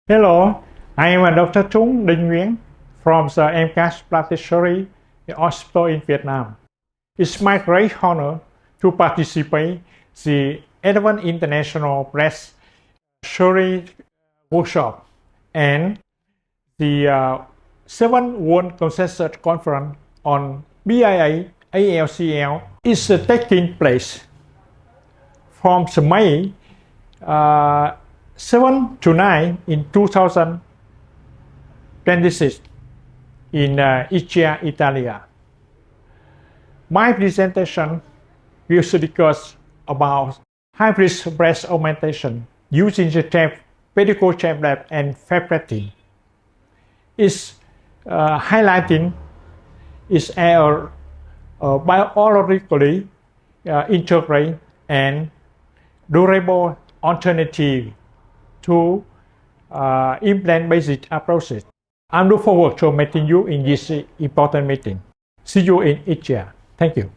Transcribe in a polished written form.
Hello, I am Dr. Tung Nguyen from the MCAS Plastic Surgery Hospital in Vietnam. It's my great honor to participate in the 11th International Breast Surgery Workshop and the 7th World Consensus Conference on BIA-ALCL is taking place from May 7 to 9 in 2026 in Ischia, Italy. My presentation will discuss about hybrid breast augmentation using the TRAM, pedicle TRAM lab and fabricating. It's highlighting is a biologically integrated and durable alternative to implant-based approaches. I'm looking forward to meeting you in this important meeting. See you in Ischia. Thank you.